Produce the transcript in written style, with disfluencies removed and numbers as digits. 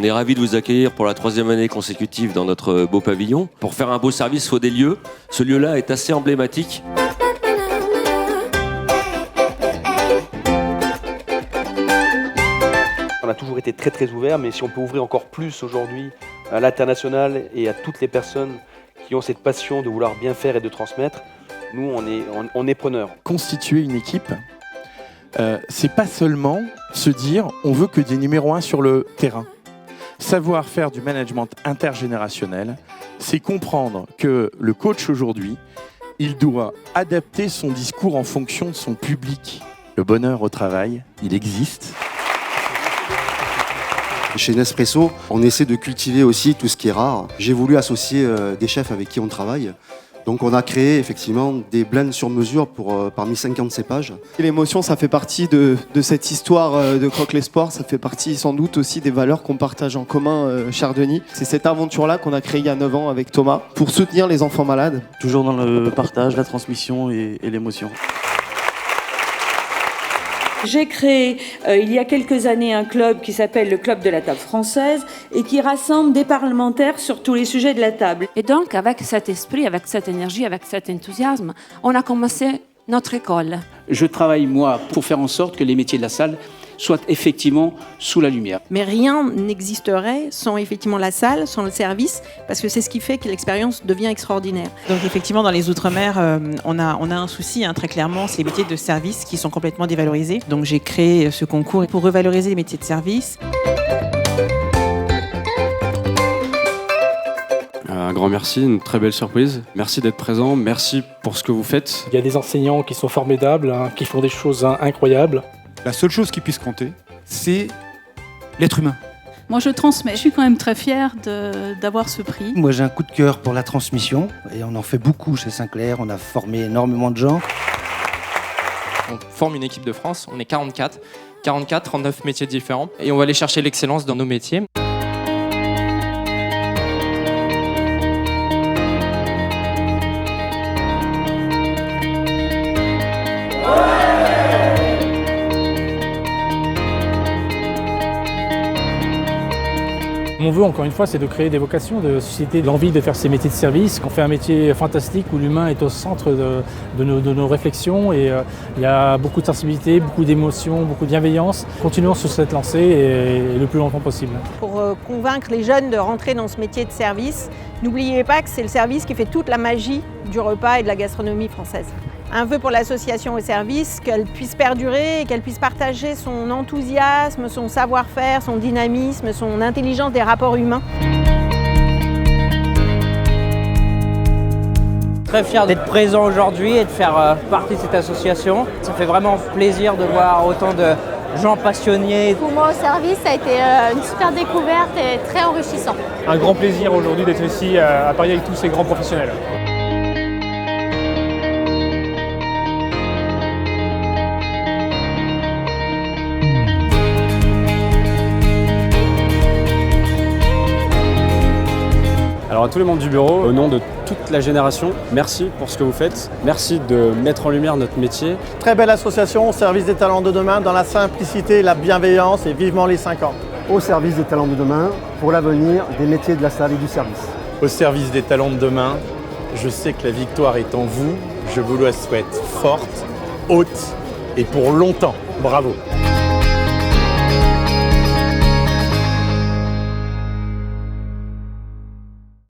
On est ravis de vous accueillir pour la 3e année consécutive dans notre beau pavillon. Pour faire un beau service, il faut des lieux. Ce lieu-là est assez emblématique. On a toujours été très très ouvert, mais si on peut ouvrir encore plus aujourd'hui à l'international et à toutes les personnes qui ont cette passion de vouloir bien faire et de transmettre, nous on est preneurs. Constituer une équipe, c'est pas seulement se dire on veut que des numéros 1 sur le terrain. Savoir faire du management intergénérationnel, c'est comprendre que le coach aujourd'hui, il doit adapter son discours en fonction de son public. Le bonheur au travail, il existe. Chez Nespresso, on essaie de cultiver aussi tout ce qui est rare. J'ai voulu associer des chefs avec qui on travaille. Donc on a créé effectivement des blends sur mesure pour parmi 50 cépages. Et l'émotion, ça fait partie de cette histoire de Croque les Sports. Ça fait partie sans doute aussi des valeurs qu'on partage en commun, cher Denis. C'est cette aventure-là qu'on a créée il y a 9 ans avec Thomas pour soutenir les enfants malades. Toujours dans le partage, la transmission et l'émotion. J'ai créé il y a quelques années un club qui s'appelle le Club de la table française et qui rassemble des parlementaires sur tous les sujets de la table. Et donc, avec cet esprit, avec cette énergie, avec cet enthousiasme, on a commencé notre école. Je travaille, moi, pour faire en sorte que les métiers de la salle soient effectivement sous la lumière. Mais rien n'existerait sans effectivement la salle, sans le service, parce que c'est ce qui fait que l'expérience devient extraordinaire. Donc effectivement, dans les Outre-mer, on a un souci, très clairement, c'est les métiers de service qui sont complètement dévalorisés. Donc j'ai créé ce concours pour revaloriser les métiers de service. Un grand merci, une très belle surprise. Merci d'être présent, merci pour ce que vous faites. Il y a des enseignants qui sont formidables, qui font des choses incroyables. La seule chose qui puisse compter, c'est l'être humain. Moi, je transmets. Je suis quand même très fière d'avoir ce prix. Moi, j'ai un coup de cœur pour la transmission et on en fait beaucoup chez Sinclair. On a formé énormément de gens. On forme une équipe de France, on est 44, 39 métiers différents et on va aller chercher l'excellence dans nos métiers. Mon vœu, encore une fois, c'est de créer des vocations, de susciter l'envie de faire ces métiers de service. On fait un métier fantastique où l'humain est au centre de nos réflexions et il y a beaucoup de sensibilité, beaucoup d'émotions, beaucoup de bienveillance. Continuons sur cette lancée et le plus longtemps possible. Pour convaincre les jeunes de rentrer dans ce métier de service, n'oubliez pas que c'est le service qui fait toute la magie du repas et de la gastronomie française. Un vœu pour l'association au service, qu'elle puisse perdurer et qu'elle puisse partager son enthousiasme, son savoir-faire, son dynamisme, son intelligence des rapports humains. Très fier d'être présent aujourd'hui et de faire partie de cette association. Ça fait vraiment plaisir de voir autant de gens passionnés. Pour moi, au service, ça a été une super découverte et très enrichissant. Un grand plaisir aujourd'hui d'être ici à Paris avec tous ces grands professionnels. Alors à tous les membres du bureau, au nom de toute la génération, merci pour ce que vous faites. Merci de mettre en lumière notre métier. Très belle association au service des talents de demain, dans la simplicité, la bienveillance et vivement les 50. Au service des talents de demain, pour l'avenir des métiers de la salle et du service. Au service des talents de demain, je sais que la victoire est en vous. Je vous la souhaite forte, haute et pour longtemps. Bravo.